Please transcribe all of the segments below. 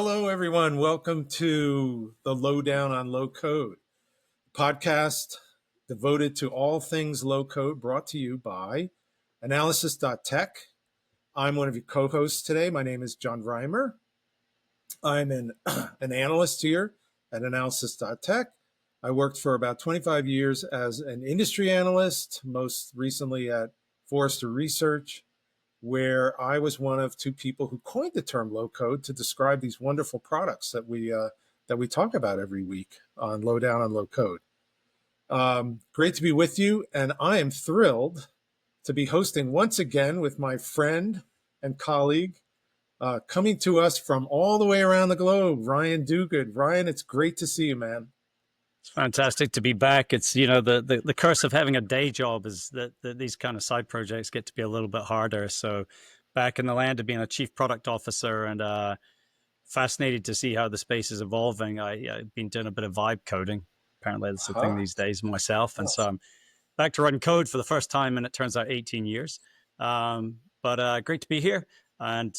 Hello, everyone. Welcome to the Lowdown on Low Code podcast devoted to all things low code, brought to you by Analysis.tech. I'm one of your co-hosts today. My name is John Rymer. I'm an analyst here at Analysis.tech. I worked for about 25 years as an industry analyst, most recently at Forrester Research, where I was one of two people who coined the term low code to describe these wonderful products that we talk about every week on Lowdown on Low Code. Great to be with you, and I am thrilled to be hosting once again with my friend and colleague, coming to us from all the way around the globe, Ryan Duguid. Ryan, it's great to see you, man. It's fantastic to be back. It's, the curse of having a day job is that these kind of side projects get to be a little bit harder. So back in the land of being a chief product officer and fascinated to see how the space is evolving. I've been doing a bit of vibe coding. Apparently that's the thing these days myself. And so I'm back to writing code for the first time, and it turns out 18 years. But great to be here. And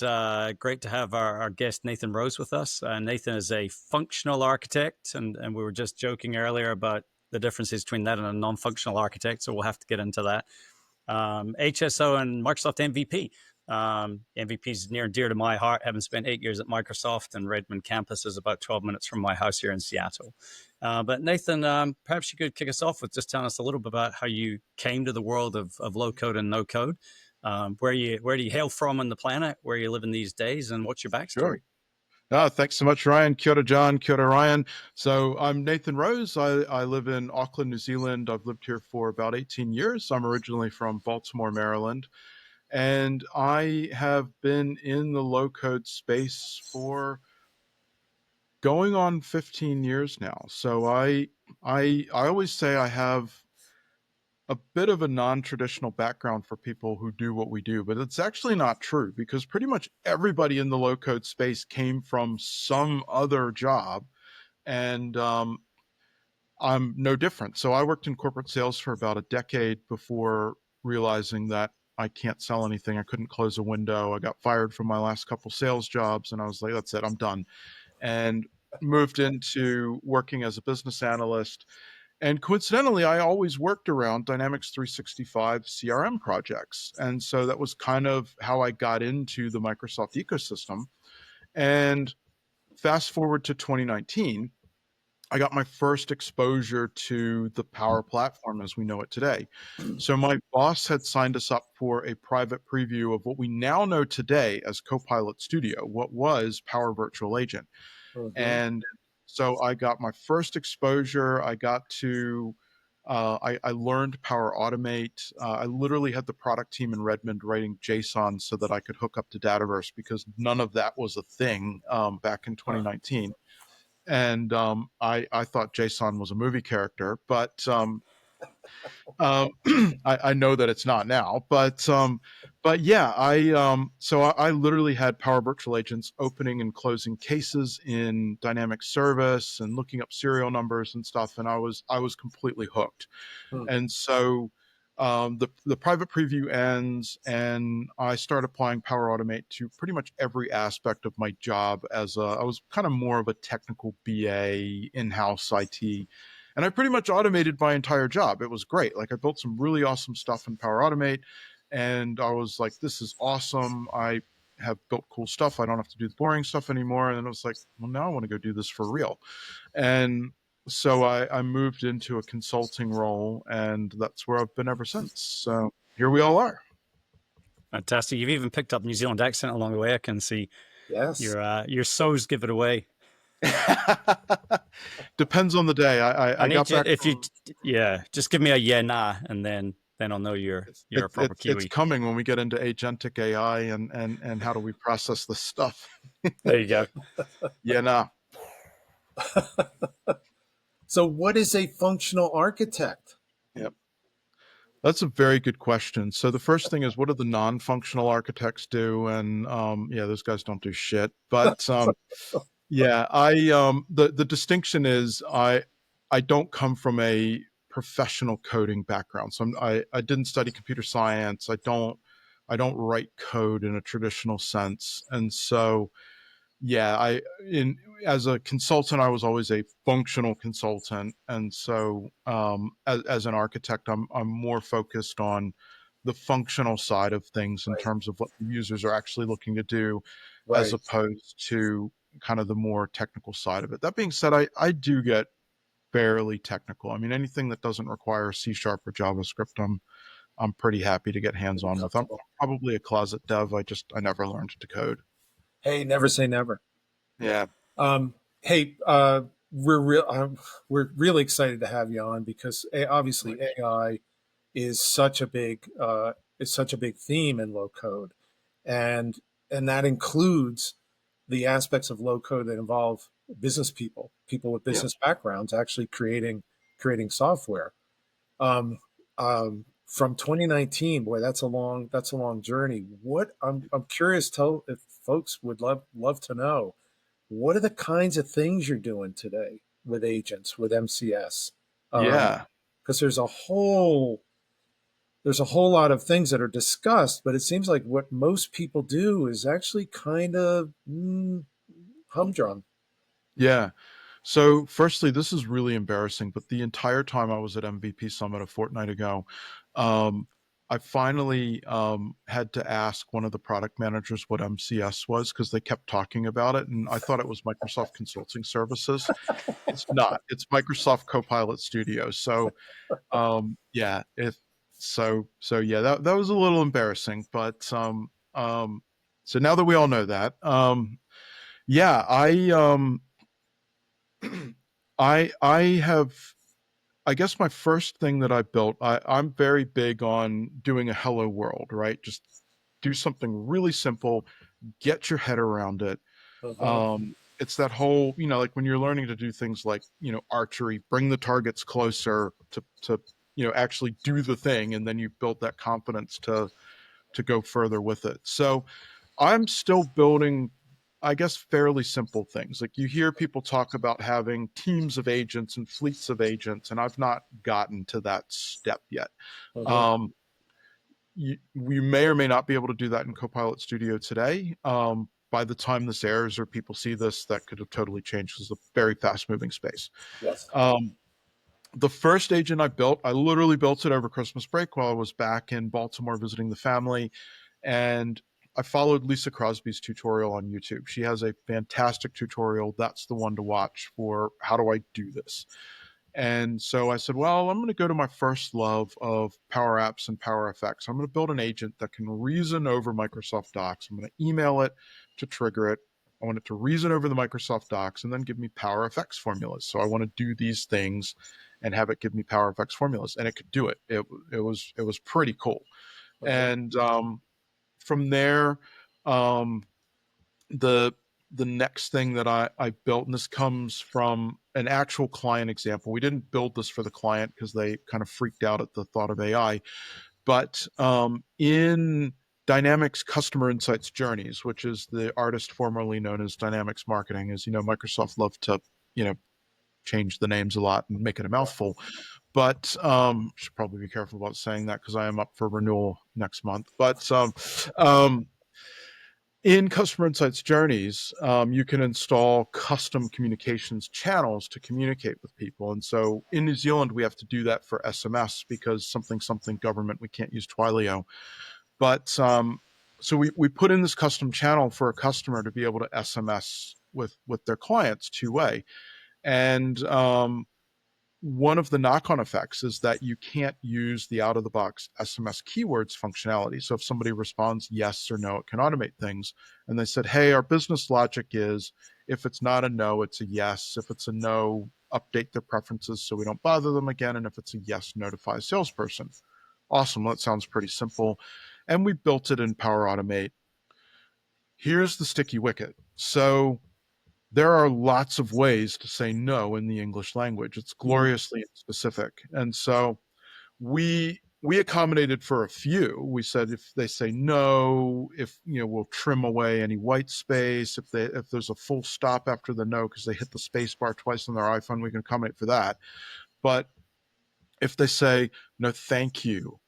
great to have our guest, Nathan Rose, with us. Nathan is a functional architect, and we were just joking earlier about the differences between that and a non-functional architect, so we'll have to get into that. HSO and Microsoft MVP. MVP is near and dear to my heart, having spent 8 years at Microsoft, and Redmond campus is about 12 minutes from my house here in Seattle. But Nathan, perhaps you could kick us off with just telling us a little bit about how you came to the world of low code and no code. Where do you hail from on the planet? Where are you living these days, and what's your backstory? Sure. Thanks so much, Ryan. Kia ora, John. Kia ora, Ryan. So I'm Nathan Rose. I live in Auckland, New Zealand. I've lived here for about 18 years. I'm originally from Baltimore, Maryland, and I have been in the low code space for going on 15 years now. So I always say I have a bit of a non-traditional background for people who do what we do, but it's actually not true, because pretty much everybody in the low code space came from some other job, and I'm no different. So I worked in corporate sales for about a decade before realizing that I can't sell anything. I couldn't close a window. I got fired from my last couple sales jobs, and I was like, that's it, I'm done. And moved into working as a business analyst. And coincidentally, I always worked around Dynamics 365 CRM projects. And so that was kind of how I got into the Microsoft ecosystem. And fast forward to 2019, I got my first exposure to the Power Platform as we know it today. So my boss had signed us up for a private preview of what we now know today as Copilot Studio, what was Power Virtual Agent. And so I got my first exposure. I got to, I learned Power Automate. I literally had the product team in Redmond writing JSON so that I could hook up to Dataverse, because none of that was a thing back in 2019. And I thought JSON was a movie character, but I know that it's not now, but yeah, so I literally had Power Virtual Agents opening and closing cases in dynamic service and looking up serial numbers and stuff, and I was completely hooked. And so the private preview ends, and I start applying Power Automate to pretty much every aspect of my job. I was kind of more of a technical BA, in-house IT. And I pretty much automated my entire job. It was great. Like, I built some really awesome stuff in Power Automate, and I was like, this is awesome. I have built cool stuff. I don't have to do the boring stuff anymore. And then I was like, well, now I want to go do this for real. And so I moved into a consulting role, and that's where I've been ever since. So here we all are. Fantastic. You've even picked up New Zealand accent along the way. I can see. Yes. Your so's give it away. Depends on the day. I got back. Just give me a yeah, nah, and then I'll know you're a proper Kiwi. It's coming when we get into agentic AI and how do we process this stuff. There you go. Yeah, nah. So what is a functional architect? Yep. That's a very good question. So the first thing is, what do the non-functional architects do? And those guys don't do shit. But yeah, the distinction is I don't come from a professional coding background. So I didn't study computer science. I don't write code in a traditional sense. And so yeah, as a consultant, I was always a functional consultant, and so as an architect, I'm more focused on the functional side of things in Right. terms of what the users are actually looking to do, as Right. opposed to kind of the more technical side of it. That being said, I do get fairly technical. I mean, anything that doesn't require C# or JavaScript, I'm pretty happy to get hands Pretty on with. I'm comfortable. probably a closet dev. I never learned to code. Hey, never say never. Yeah. Um, hey, we're really excited to have you on because obviously AI is such a big theme in low code, and that includes the aspects of low code that involve business people with Yeah. business backgrounds actually creating software. Um, from 2019, boy, that's a long journey. What I'm curious, tell if folks would love to know what are the kinds of things you're doing today with agents with MCS, Yeah. because there's a whole lot of things that are discussed, but it seems like what most people do is actually kind of humdrum. Yeah. So, firstly, this is really embarrassing, but the entire time I was at MVP Summit a fortnight ago, um, I finally had to ask one of the product managers what MCS was because they kept talking about it, and I thought it was Microsoft Consulting Services. It's not. It's Microsoft Copilot Studio. So, yeah, if yeah, that was a little embarrassing, but so now that we all know that, yeah, I have, I guess my first thing that I built, I'm very big on doing a hello world, right? Just do something really simple, get your head around it. Uh-huh. It's that whole, like when you're learning to do things like, archery, bring the targets closer to, actually do the thing. And then you build that confidence to go further with it. So I'm still building, I guess, fairly simple things. Like you hear people talk about having teams of agents and fleets of agents, and I've not gotten to that step yet. Uh-huh. Um, we may or may not be able to do that in Copilot Studio today. By the time this airs or people see this, that could have totally changed. It's a very fast moving space. Yes. Um, the first agent I built, I literally built it over Christmas break while I was back in Baltimore visiting the family. And I followed Lisa Crosby's tutorial on YouTube. She has a fantastic tutorial. That's the one to watch for how do I do this. And so I said, well, I'm going to go to my first love of Power Apps and Power Effects. I'm going to build an agent that can reason over Microsoft Docs. I'm going to email it to trigger it. I want it to reason over the Microsoft Docs and then give me Power Effects formulas. So I want to do these things and have it give me Power Effects formulas, and it could do it. It was pretty cool. Uh-huh. And from there, um, the the next thing that I built, and this comes from an actual client example. We didn't build this for the client because they kind of freaked out at the thought of AI. But in Dynamics Customer Insights Journeys, which is the artist formerly known as Dynamics Marketing, as you know, Microsoft loved to, you know, change the names a lot and make it a mouthful. But should probably be careful about saying that because I am up for renewal next month. But in Customer Insights Journeys, you can install custom communications channels to communicate with people. And so in New Zealand, we have to do that for SMS because something government, we can't use Twilio. But so we put in this custom channel for a customer to be able to SMS with their clients two-way. And one of the knock-on effects is that you can't use the out-of-the-box SMS keywords functionality. So if somebody responds yes or no, it can automate things. And they said, hey, our business logic is if it's not a no, it's a yes. If it's a no, update their preferences so we don't bother them again. And if it's a yes, notify a salesperson. Awesome. That sounds pretty simple. And we built it in Power Automate. Here's the sticky wicket. So there are lots of ways to say no in the English language. It's Mhm. gloriously specific. And so we accommodated for a few. We said if they say no, if we'll trim away any white space. If there's a full stop after the no because they hit the space bar twice on their iPhone, we can accommodate for that. But if they say no, thank you,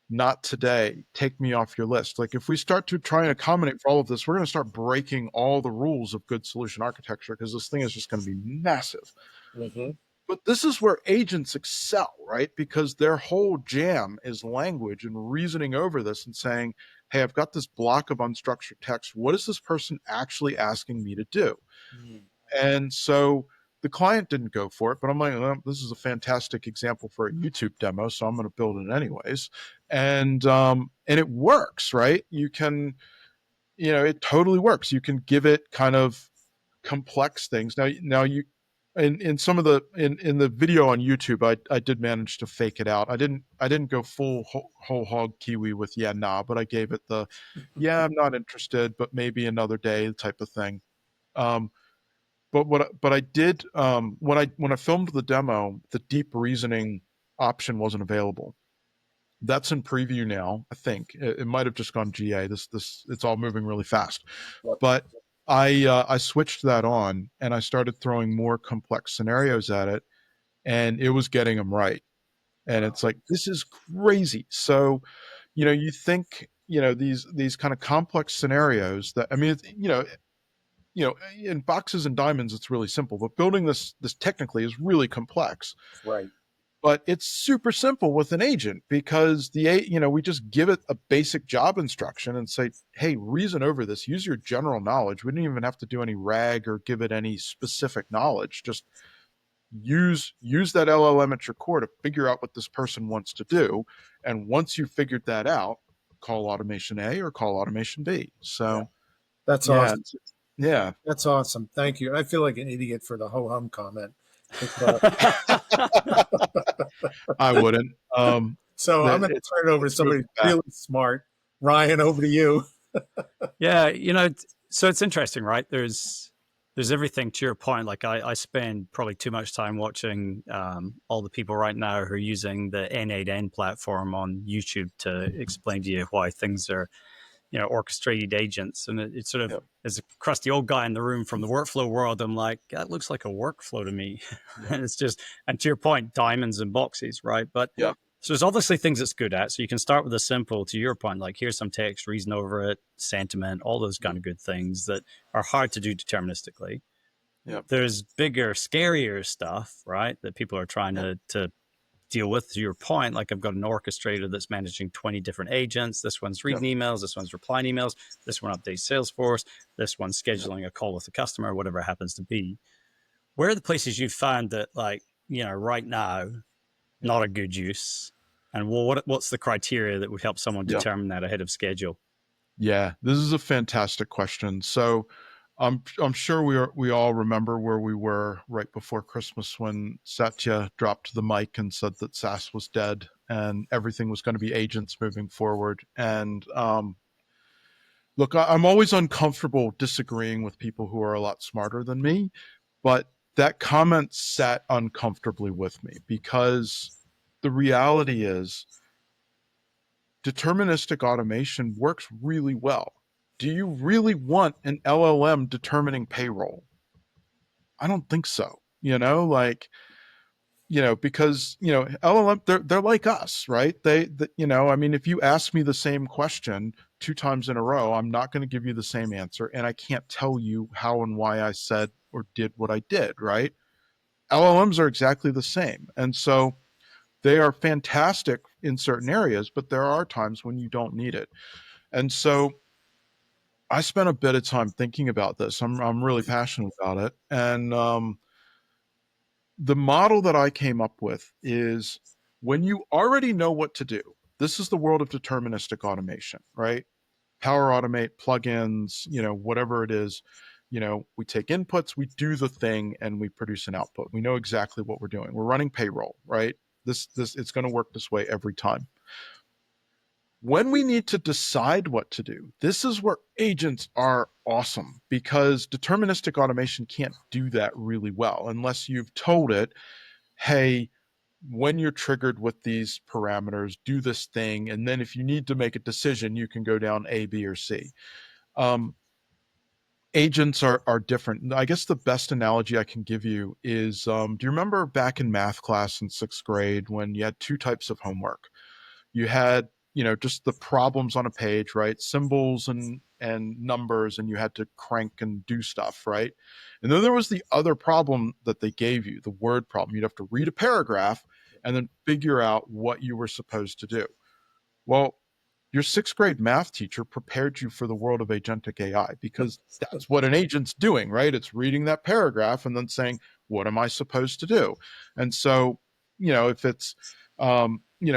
not today, take me off your list. Like if we start to try and accommodate for all of this, we're going to start breaking all the rules of good solution architecture because this thing is just going to be massive. Mm-hmm. But this is where agents excel, right? Because their whole jam is language and reasoning over this and saying, hey, I've got this block of unstructured text. What is this person actually asking me to do? Mm-hmm. And so the client didn't go for it, but I'm like, well, this is a fantastic example for a YouTube demo, so I'm going to build it anyways. And it works, right? You can, it totally works. You can give it kind of complex things. Now you in some of the in the video on YouTube, I did manage to fake it out. I didn't go full whole hog Kiwi with but I gave it the I'm not interested, but maybe another day type of thing. But I did when I filmed the demo, the deep reasoning option wasn't available. That's in preview now. I think it might have just gone GA. This it's all moving really fast, Yep. but I switched that on and I started throwing more complex scenarios at it, and it was getting them right. And Wow. it's like, this is crazy. So, you think these kind of complex scenarios that I mean, in boxes and diamonds, it's really simple, but building this technically is really complex. Right. But it's super simple with an agent because we just give it a basic job instruction and say, hey, reason over this, use your general knowledge. We didn't even have to do any RAG or give it any specific knowledge. Just use that LLM at your core to figure out what this person wants to do. And once you've figured that out, call automation A or call automation B. So That's yeah, awesome. yeah. That's awesome. Thank you. I feel like an idiot for the ho hum comment. I wouldn't. So I'm going to turn it over to somebody really smart. Ryan, over to you. Yeah, so it's interesting, right? There's everything to your point. Like I spend probably too much time watching all the people right now who are using the N8N platform on YouTube to explain to you why things are, orchestrated agents. And it sort of, Yep. as a crusty old guy in the room from the workflow world, I'm like, that looks like a workflow to me. Yep. And it's just, and to your point, diamonds and boxes, right? But yeah. so there's obviously things it's good at. So you can start with a simple, to your point, like here's some text, reason over it, sentiment, all those kind of good things that are hard to do deterministically. Yep. There's bigger, scarier stuff, right? That people are trying to deal with. To your point, like I've got an orchestrator that's managing 20 different agents. This one's reading emails. This one's replying emails. This one updates Salesforce. This one's scheduling a call with the customer, whatever it happens to be. Where are the places you've found that, like, right now, not a good use? And what's the criteria that would help someone determine that ahead of schedule? Yeah, this is a fantastic question. So I'm sure we all remember where we were right before Christmas when Satya dropped the mic and said that SaaS was dead and everything was going to be agents moving forward. And look, I'm always uncomfortable disagreeing with people who are a lot smarter than me, but that comment sat uncomfortably with me because the reality is deterministic automation works really well. Do you really want an LLM determining payroll? I don't think so. Because LLM, they're like us, right? I mean, if you ask me the same question 2 times in a row, I'm not going to give you the same answer, and I can't tell you how and why I said or did what I did, right? LLMs are exactly the same, and so they are fantastic in certain areas, but there are times when you don't need it. And so I spent a bit of time thinking about this. I'm really passionate about it. And the model that I came up with is when you already know what to do, this is the world of deterministic automation, right? Power Automate, plugins, whatever it is, we take inputs, we do the thing, and we produce an output. We know exactly what we're doing. We're running payroll, right? This it's going to work this way every time. When we need to decide what to do, this is where agents are awesome because deterministic automation can't do that really well unless you've told it, hey, when you're triggered with these parameters, do this thing. And then if you need to make a decision, you can go down A, B, or C. Agents are different. I guess the best analogy I can give you is, do you remember back in math class in 6th grade when you had 2 types of homework? You had just the problems on a page, right? Symbols and numbers, and you had to crank and do stuff, right? And then there was the other problem that they gave you, the word problem. You'd have to read a paragraph and then figure out what you were supposed to do. Well, your sixth grade math teacher prepared you for the world of agentic AI, because that's what an agent's doing, right? It's reading that paragraph and then saying, what am I supposed to do? And so, if it's,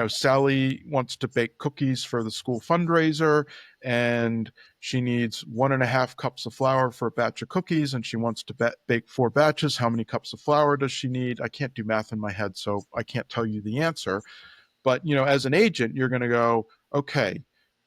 Sally wants to bake cookies for the school fundraiser, and she needs 1.5 cups of flour for a batch of cookies, and she wants to bake 4 batches. How many cups of flour does she need? I can't do math in my head, so I can't tell you the answer. But as an agent, you're going to go, okay,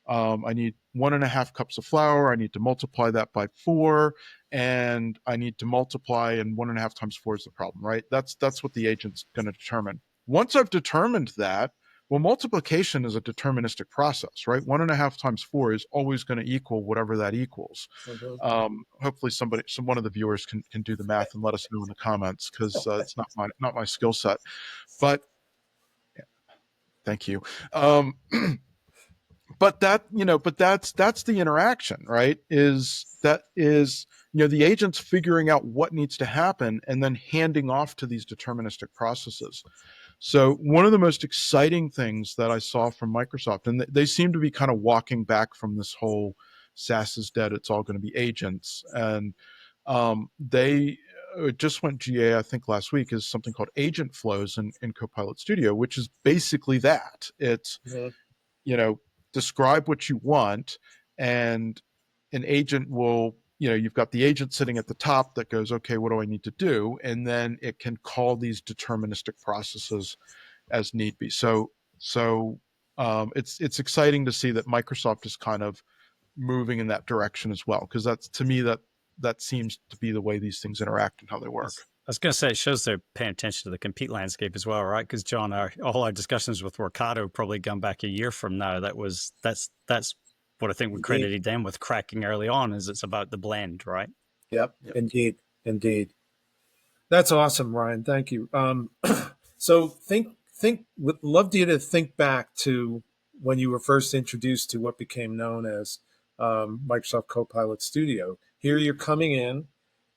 I need 1.5 cups of flour. I need to multiply that by 4, and I need to multiply, and 1.5 times 4 is the problem, right? That's what the agent's going to determine. Once I've determined that, well, multiplication is a deterministic process, right? 1.5 times 4 is always going to equal whatever that equals. Hopefully, one of the viewers can do the math and let us know in the comments, because it's not my skill set. But thank you. But that's the interaction, right? The agent's figuring out what needs to happen and then handing off to these deterministic processes. So one of the most exciting things that I saw from Microsoft, and they seem to be kind of walking back from this whole SaaS is dead, it's all going to be agents. And they just went GA, I think last week, is something called agent flows in Copilot Studio, which is basically that. It's, describe what you want, and an agent will, you've got the agent sitting at the top that goes, okay, what do I need to do? And then it can call these deterministic processes as need be. So it's exciting to see that Microsoft is kind of moving in that direction as well, because that's, to me, that seems to be the way these things interact and how they work. I was going to say, it shows they're paying attention to the compete landscape as well, right? Because John, all our discussions with Workato probably gone back a year from now. That's what I think we credited them with cracking early on, is it's about the blend, right? Yep. Indeed. That's awesome, Ryan. Thank you. So would love you to think back to when you were first introduced to what became known as Microsoft Copilot Studio. Here you're coming in.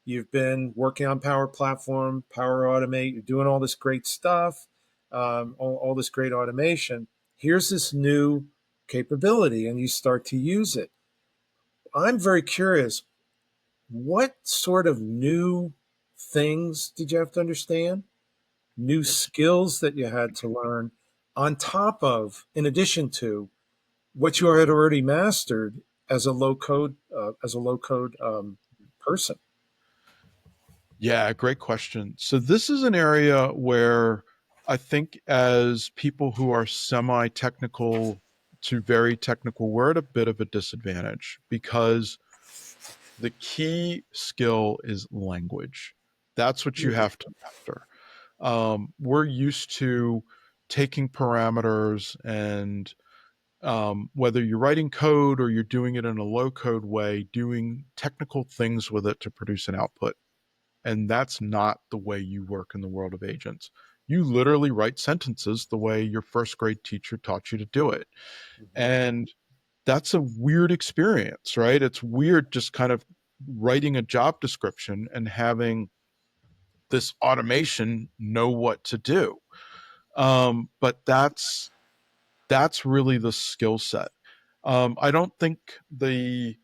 You've been working on Power Platform, Power Automate. You're doing all this great stuff, all this great automation. Here's this new capability, and you start to use it. I'm very curious, what sort of new things did you have to understand? New skills that you had to learn on top of, in addition to, what you had already mastered as a low code person? Yeah, great question. So this is an area where I think, as people who are semi-technical to very technical, we're at a bit of a disadvantage, because the key skill is language. That's what you have to master. We're used to taking parameters and, whether you're writing code or you're doing it in a low code way, doing technical things with it to produce an output. And that's not the way you work in the world of agents. You literally write sentences the way your first grade teacher taught you to do it. And that's a weird experience, right? It's weird just kind of writing a job description and having this automation know what to do. But that's really the skill set. I don't think the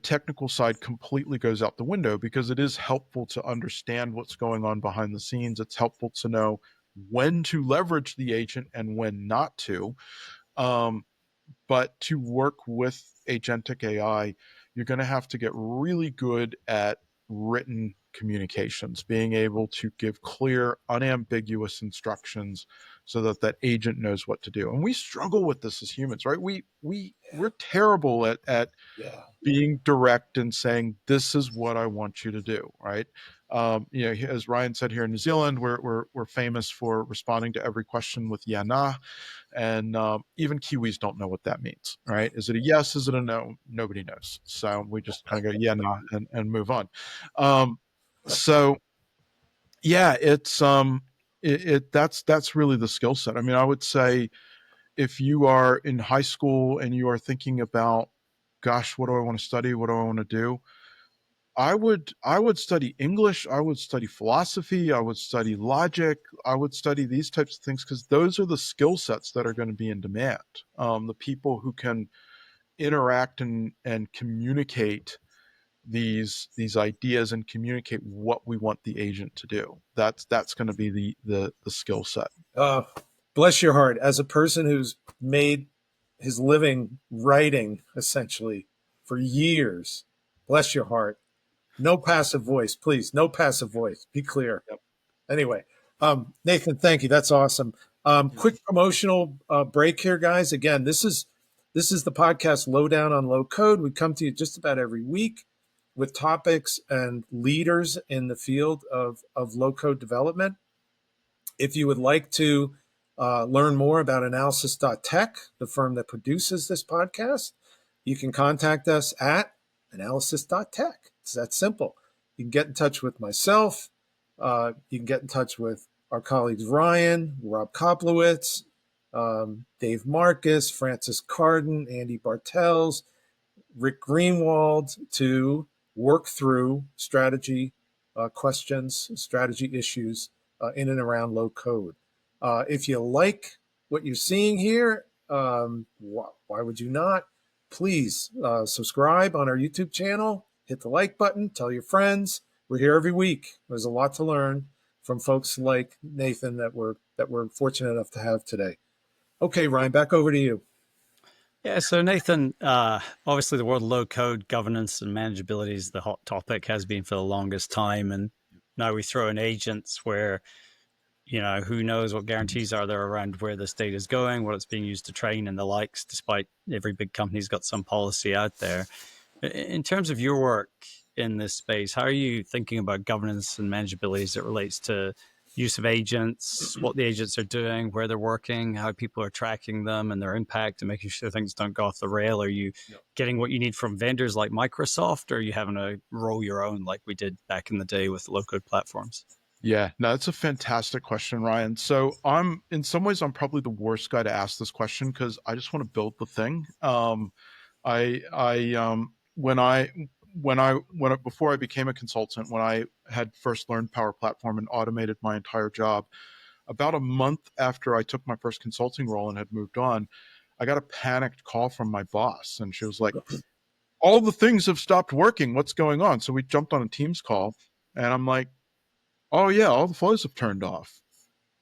technical side completely goes out the window, because it is helpful to understand what's going on behind the scenes. It's helpful to know when to leverage the agent and when not to. But to work with agentic AI, you're going to have to get really good at written communications, being able to give clear, unambiguous instructions so that that agent knows what to do. And we struggle with this as humans, right? We're terrible at being direct and saying, this is what I want you to do, right? As Ryan said, here in New Zealand, we're famous for responding to every question with yeah, nah. And even Kiwis don't know what that means, right? Is it a yes? Is it a no? Nobody knows. So we just kind of go, yeah, nah, and move on. So yeah, it's that's really the skill set. I mean, I would say, if you are in high school and you are thinking about, gosh, what do I want to study? What do I want to do? I would study English, I would study philosophy, I would study logic, I would study these types of things because those are the skill sets that are going to be in demand. The people who can interact and communicate these ideas and communicate what we want the agent to do. That's going to be the skill set. Uh, Bless your heart. As a person who's made his living writing essentially for years, bless your heart. No passive voice, please. No passive voice. Be clear. Yep. Anyway, Nathan, thank you. That's awesome. Quick promotional break here, guys. Again, this is the podcast Lowdown on Low Code. We come to you just about every week with topics and leaders in the field of low code development. If you would like to learn more about analysis.tech, the firm that produces this podcast, you can contact us at analysis.tech. It's that simple. You can get in touch with myself. You can get in touch with our colleagues Ryan, Rob Koplowitz, Dave Marcus, Francis Carden, Andy Bartels, Rick Greenwald to work through strategy questions, strategy issues in and around low code. If you like what you're seeing here, why would you not? Please subscribe on our YouTube channel, hit the like button, tell your friends. We're here every week. There's a lot to learn from folks like Nathan that we're fortunate enough to have today. Okay, Ryan, back over to you. Yeah, so Nathan, obviously the world of low code governance and manageability is the hot topic, has been for the longest time. And now we throw in agents where, who knows what guarantees are there around where this data is going, what it's being used to train and the likes, despite every big company's got some policy out there. In terms of your work in this space, how are you thinking about governance and manageability as it relates to use of agents, what the agents are doing, where they're working, how people are tracking them and their impact and making sure things don't go off the rail? Are you getting what you need from vendors like Microsoft, or are you having to roll your own like we did back in the day with low code platforms? Yeah, no, that's a fantastic question, Ryan. So in some ways, I'm probably the worst guy to ask this question because I just want to build the thing. I when I before I became a consultant, when I had first learned Power Platform and automated my entire job, about a month after I took my first consulting role and had moved on, I got a panicked call from my boss, and she was like, "All the things have stopped working. What's going on?" So we jumped on a Teams call, and I'm like, "Oh yeah, all the flows have turned off."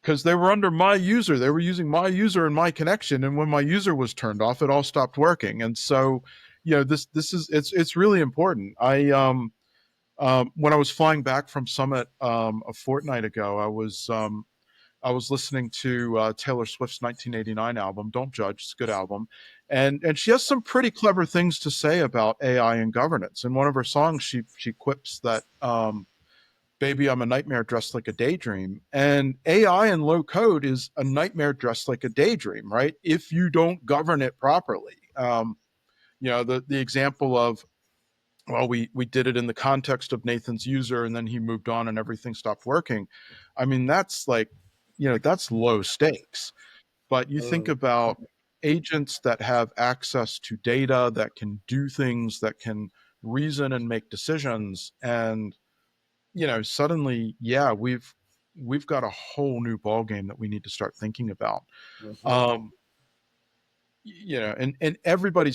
Because they were under my user. They were using my user and my connection. And when my user was turned off, it all stopped working. And so, this is it's really important. When I was flying back from Summit a fortnight ago, I was listening to Taylor Swift's 1989 album. Don't Judge, it's a good album, and she has some pretty clever things to say about AI and governance. In one of her songs, she quips that. Baby, I'm a nightmare dressed like a daydream. And AI and low code is a nightmare dressed like a daydream, right? If you don't govern it properly. The example of, well, we did it in the context of Nathan's user and then he moved on and everything stopped working. I mean, that's like, that's low stakes. But you think about agents that have access to data, that can do things, that can reason and make decisions. And suddenly, yeah, we've got a whole new ball game that we need to start thinking about. Um, and everybody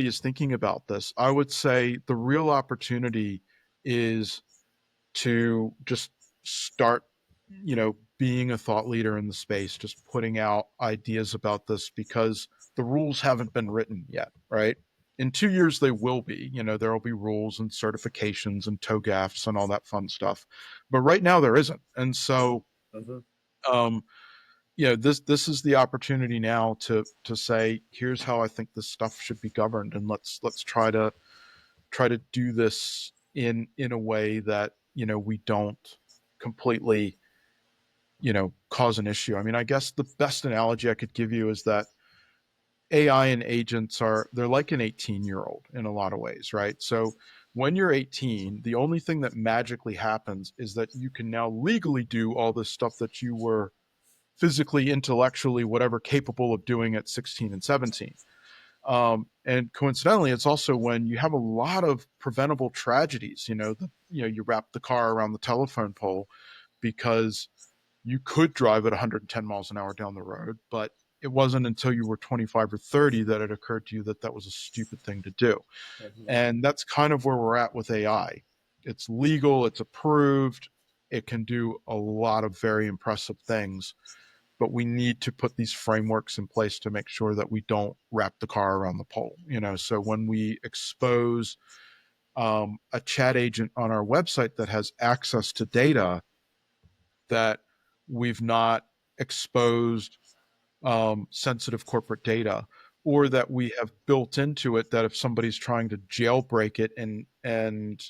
is thinking about this. I would say the real opportunity is to just start, being a thought leader in the space, just putting out ideas about this because the rules haven't been written yet, right? In 2 years, they will be. There will be rules and certifications and TOGAFs and all that fun stuff. But right now, there isn't. And so, um, this is the opportunity now to say, here's how I think this stuff should be governed, and let's try to do this in a way that we don't completely cause an issue. I mean, I guess the best analogy I could give you is that AI and agents they're like an 18-year-old in a lot of ways, right? So when you're 18, the only thing that magically happens is that you can now legally do all this stuff that you were physically, intellectually, whatever capable of doing at 16 and 17. And coincidentally, it's also when you have a lot of preventable tragedies. You wrap the car around the telephone pole because you could drive at 110 miles an hour down the road, but it wasn't until you were 25 or 30 that it occurred to you that that was a stupid thing to do. Mm-hmm. And that's kind of where we're at with AI. It's legal, it's approved, it can do a lot of very impressive things, but we need to put these frameworks in place to make sure that we don't wrap the car around the pole. So when we expose a chat agent on our website that has access to data, that we've not exposed sensitive corporate data, or that we have built into it that if somebody's trying to jailbreak it and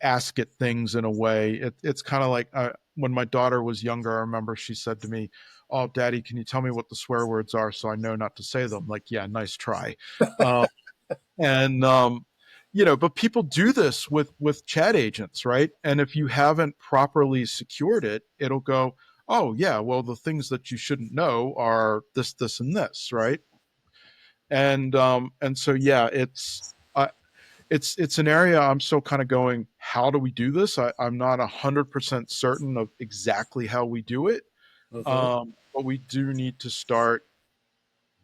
ask it things in a way, it's kind of like when my daughter was younger, I remember she said to me, "Oh, Daddy, can you tell me what the swear words are so I know not to say them?" Like, yeah, nice try. uh, and but people do this with chat agents, right? And if you haven't properly secured it, it'll go, "Oh yeah, well, the things that you shouldn't know are this, this, and this," right? And so yeah, it's an area I'm still kind of going, how do we do this? I'm not 100% certain of exactly how we do it, Mm-hmm. but we do need to start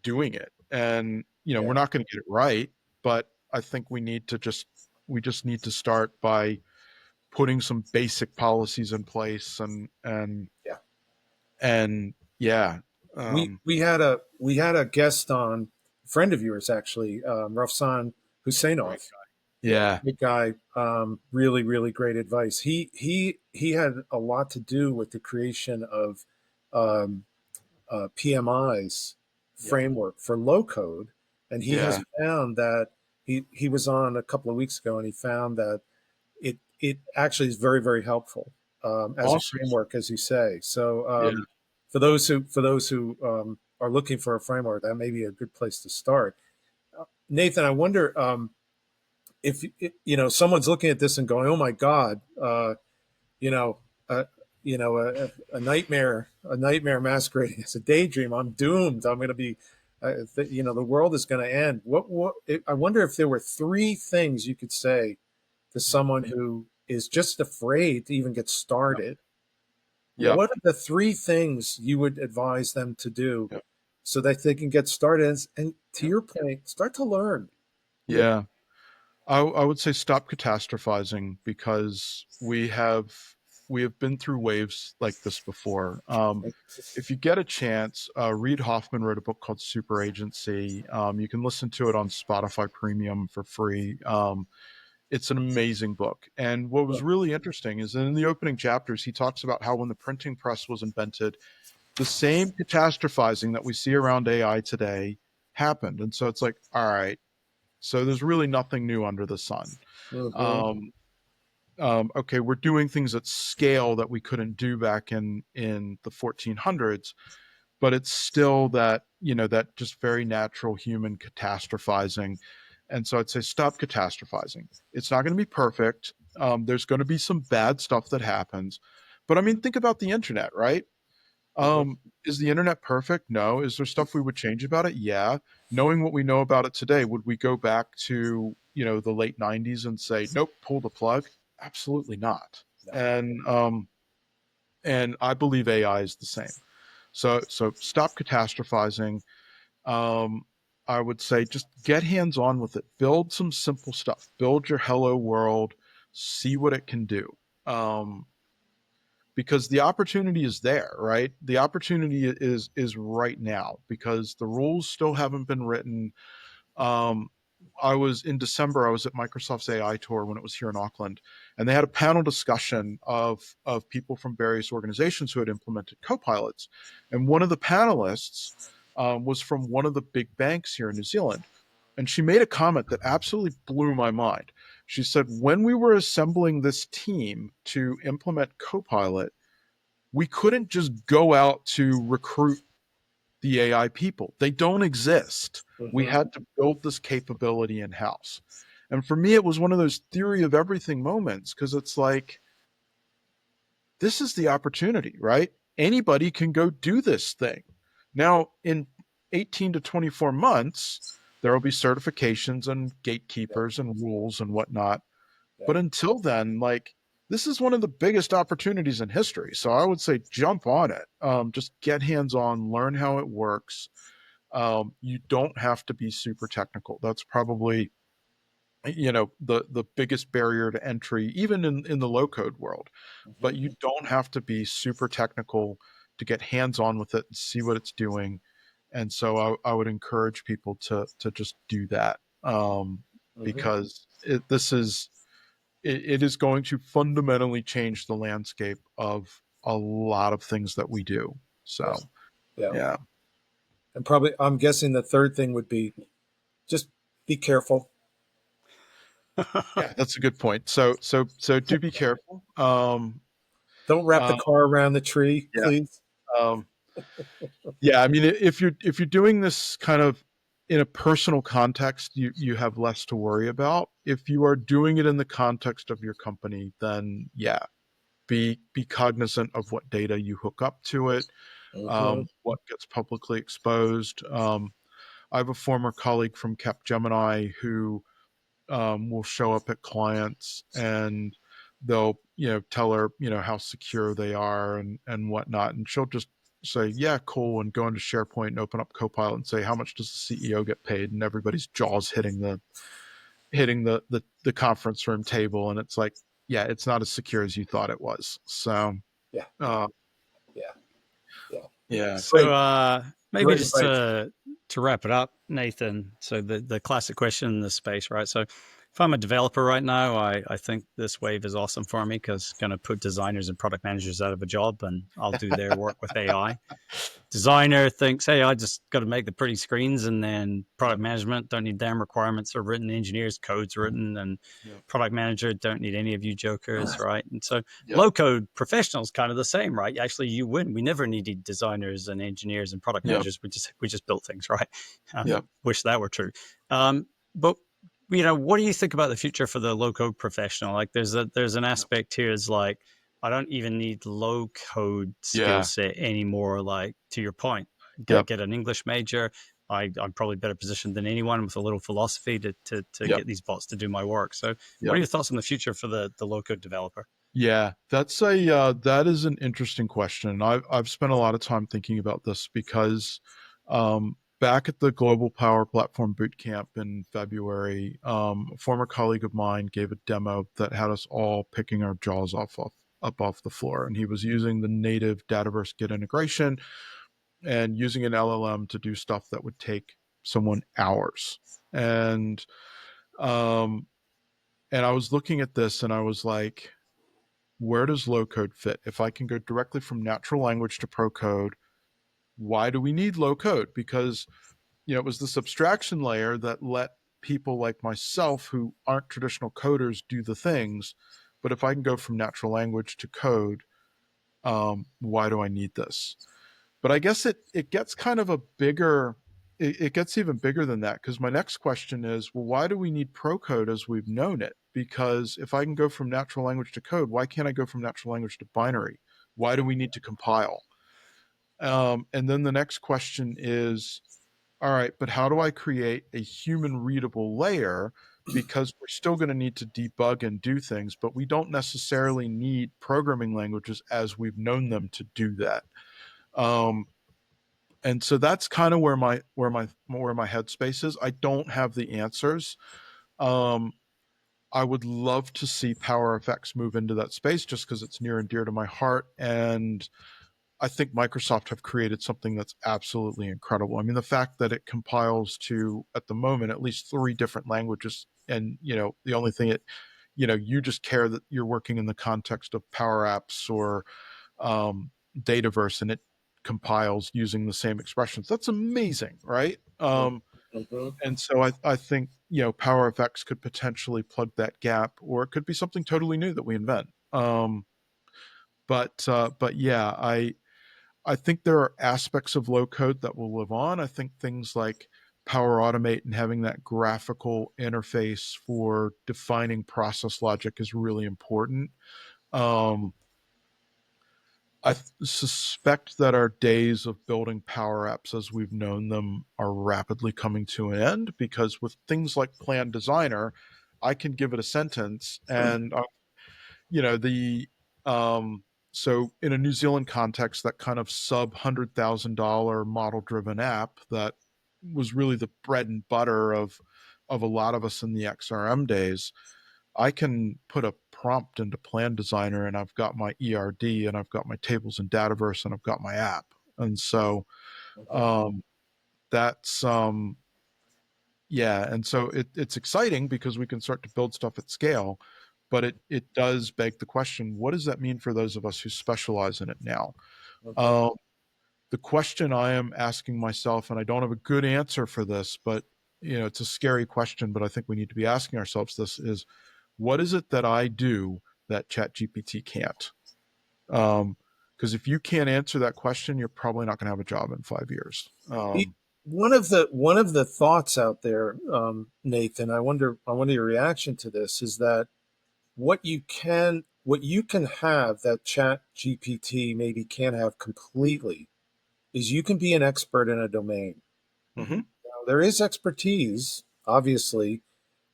doing it. And we're Yeah. not going to get it right, but I think we just need to start by putting some basic policies in place Yeah. and yeah. We um, we had a we had a guest on, a friend of yours actually, Rafsan right. Husseinov. Yeah. Good guy. Really, really great advice. He had a lot to do with the creation of um, PMI's Yeah. framework for low code, and he has Yeah. found that he was on a couple of weeks ago, and he found that it actually is very, very helpful as a Awesome. framework, as you say. So Yeah. for those who are looking for a framework, that may be a good place to start. Nathan, I wonder if someone's looking at this and going, "Oh my God, you know, uh, a nightmare masquerading as a daydream. I'm doomed. I'm going to be, the world is going to end." I wonder if there were three things you could say to someone who is just afraid to even get Yep. started. Yep. What are the three things you would advise them to do Yep. so that they can get started? And to Yep. your point, start to learn. Yeah. I would say stop catastrophizing, because we have been through waves like this before. If you get a chance, Reid Hoffman wrote a book called Super Agency. You can listen to it on Spotify Premium for free. It's an amazing book. And what was really interesting is in the opening chapters, he talks about how when the printing press was invented, the same catastrophizing that we see around AI today happened. And so it's like, all right, so there's really nothing new under the sun. Mm-hmm. Um, okay, we're doing things at scale that we couldn't do back in the 1400s, but it's still that just very natural human catastrophizing. And so I'd say stop catastrophizing. It's not going to be perfect. There's going to be some bad stuff that happens, but I mean, think about the internet, right? Mm-hmm. Is the internet perfect? No. Is there stuff we would change about it? Yeah. Knowing what we know about it today, would we go back to, the late 90s and say, nope, pull the plug? Absolutely not. No. And I believe AI is the same. So stop catastrophizing. Um, I would say just get hands on with it. Build some simple stuff. Build your hello world. See what it can do. Um, because the opportunity is there, right? The opportunity is right now, because the rules still haven't been written. um, I was in December, I was at Microsoft's AI tour when it was here in Auckland, and they had a panel discussion of people from various organizations who had implemented copilots. And one of the panelists was from one of the big banks here in New Zealand. And she made a comment that absolutely blew my mind. She said, when we were assembling this team to implement Copilot, we couldn't just go out to recruit the AI people. They don't exist. We Mm-hmm. had to build this capability in house. And for me, it was one of those theory of everything moments, because it's like, this is the opportunity, right? anybody can go do this thing. Now, in 18 to 24 months, there will be certifications and gatekeepers and rules and whatnot. But until then, like, this is one of the biggest opportunities in history. So I would say jump on it. Just get hands on, learn how it works. You don't have to be super technical. That's probably, the biggest barrier to entry, even in the low code world. But you don't have to be super technical to get hands on with it and see what it's doing. And so I would encourage people to just do that, because it is going to fundamentally change the landscape of a lot of things that we do. So, Yeah. yeah. And probably, I'm guessing the third thing would be just be careful. Yeah, that's a good point. So do be careful. Don't wrap the car around the tree, Yeah. please. Yeah, I mean, if you're doing this kind of in a personal context, you have less to worry about. If you are doing it in the context of your company, then yeah, be cognizant of what data you hook up to it, what gets publicly exposed. I have a former colleague from Capgemini who will show up at clients, and they'll tell her how secure they are and whatnot, and she'll just say yeah, cool, and go into SharePoint and open up Copilot and say how much does the CEO get paid, and everybody's jaws hitting the conference room table, and it's like, yeah, it's not as secure as you thought it was. So Yeah. uh, Yeah. Yeah. yeah. So maybe Great just advice. to wrap it up, Nathan. So the classic question in this space, right? So if I'm a developer right now, I think this wave is awesome for me because it's going to put designers and product managers out of a job, and I'll do their work with AI. Designer thinks, hey, I just got to make the pretty screens, and then product management don't need damn requirements are written, engineers codes written, and product manager don't need any of you jokers, right? And so low code professionals kind of the same, right? Actually, you win. We never needed designers and engineers and product managers. We just built things, right? Wish that were true. But what do you think about the future for the low code professional? Like, there's an aspect here is like, I don't even need low code skill set anymore. Like, to your point, get an English major. I'm probably better positioned than anyone with a little philosophy to get these bots to do my work. So what are your thoughts on the future for the low code developer? Yeah, that is an interesting question. I've spent a lot of time thinking about this because back at the Global Power Platform Bootcamp in February, a former colleague of mine gave a demo that had us all picking our jaws up off the floor, and he was using the native Dataverse Git integration and using an LLM to do stuff that would take someone hours. Um, and I was looking at this and I was like, where does low code fit? If I can go directly from natural language to pro code, why do we need low code? Because it was this abstraction layer that let people like myself who aren't traditional coders do the things. But if I can go from natural language to code, why do I need this? But I guess it gets kind of it gets even bigger than that, because my next question is, well, why do we need pro code as we've known it? Because if I can go from natural language to code, why can't I go from natural language to binary? Why do we need to compile? And then the next question is, all right, but how do I create a human readable layer? Because we're still going to need to debug and do things, but we don't necessarily need programming languages as we've known them to do that. And so that's kind of where my headspace is. I don't have the answers. I would love to see Power Effects move into that space just because it's near and dear to my heart. And I think Microsoft have created something that's absolutely incredible. I mean, the fact that it compiles to, at the moment, at least 3 different languages, and the only thing you just care that you're working in the context of Power Apps or Dataverse, and it compiles using the same expressions. That's amazing, right? And so I think Power Effects could potentially plug that gap, or it could be something totally new that we invent. But yeah, I think there are aspects of low code that will live on. I think things like Power Automate and having that graphical interface for defining process logic is really important. I suspect that our days of building power apps as we've known them are rapidly coming to an end, because with things like Plan Designer, I can give it a sentence and the so in a New Zealand context, that kind of sub $100,000 model driven app that was really the bread and butter of a lot of us in the XRM days. I can put a prompt into Plan Designer and I've got my ERD and I've got my tables and Dataverse and I've got my app. And so Okay. um, that's yeah, and so it's exciting because we can start to build stuff at scale, but it does beg the question: what does that mean for those of us who specialize in it now? Okay. Um, the question I am asking myself, and I don't have a good answer for this, but it's a scary question, but I think we need to be asking ourselves this: is what is it that I do that ChatGPT can't? Because if you can't answer that question, you're probably not going to have a job in 5 years. One of the thoughts out there, Nathan, I wonder your reaction to this, is that what you can have that Chat GPT maybe can't have completely is you can be an expert in a domain. Mm-hmm. Now, there is expertise, obviously,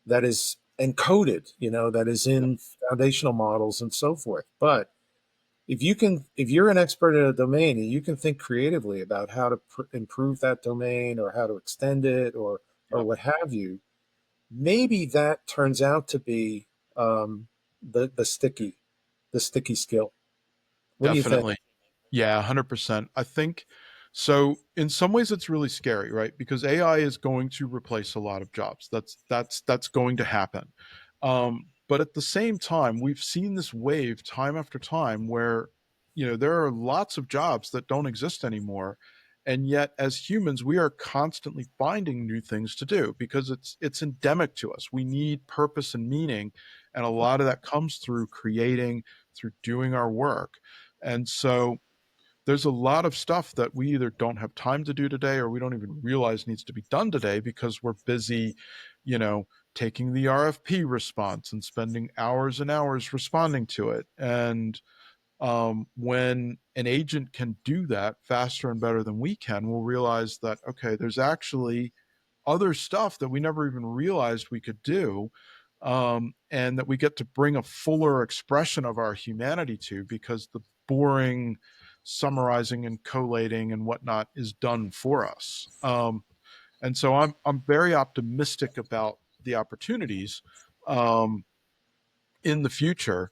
that is encoded, that is Yep. in foundational models and so forth. But if you're an expert in a domain and you can think creatively about how to improve that domain or how to extend it or Yep. what have you, maybe that turns out to be um, the sticky skill. What do you think? Definitely. Yeah, 100%. I think so. In some ways, it's really scary, right? Because AI is going to replace a lot of jobs. That's going to happen. But at the same time, we've seen this wave time after time where there are lots of jobs that don't exist anymore, and yet as humans, we are constantly finding new things to do because it's endemic to us. We need purpose and meaning, and a lot of that comes through creating, through doing our work, and so there's a lot of stuff that we either don't have time to do today or we don't even realize needs to be done today because we're busy, you know, taking the RFP response and spending hours and hours responding to it. And when an agent can do that faster and better than we can, we'll realize that, okay, there's actually other stuff that we never even realized we could do. And that we get to bring a fuller expression of our humanity to because the boring summarizing and collating and whatnot is done for us. And so I'm very optimistic about the opportunities um, in the future.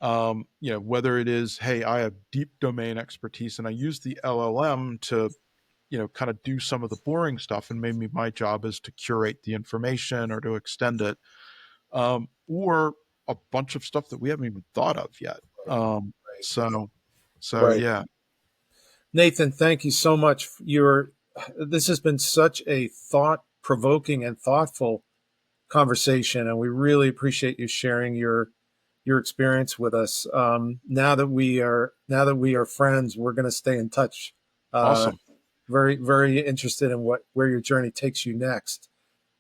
Whether it is, hey, I have deep domain expertise and I use the LLM to kind of do some of the boring stuff, and maybe my job is to curate the information or to extend it, or a bunch of stuff that we haven't even thought of yet. Right. So, so Right. yeah, Nathan, thank you so much. This has been such a thought-provoking and thoughtful conversation, and we really appreciate you sharing your experience with us. Now that we are friends, we're going to stay in touch. Uh, awesome. very very interested in where your journey takes you next.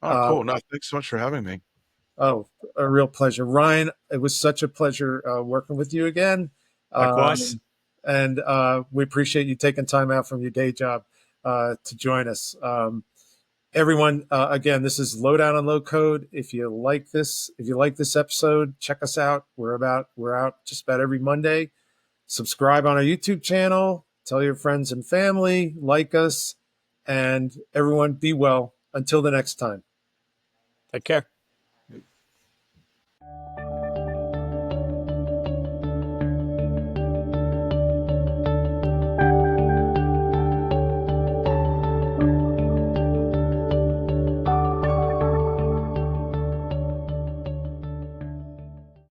Oh, Uh, cool. No, thanks so much for having me. oh, a real pleasure, Ryan. It was such a pleasure working with you again, Likewise. and we appreciate you taking time out from your day job to join us. Everyone, again, this is Lowdown on Low Code. If you like this episode, check us out. We're out just about every Monday. Subscribe on our YouTube channel. Tell your friends and family, like us, and everyone be well. Until the next time. Take care.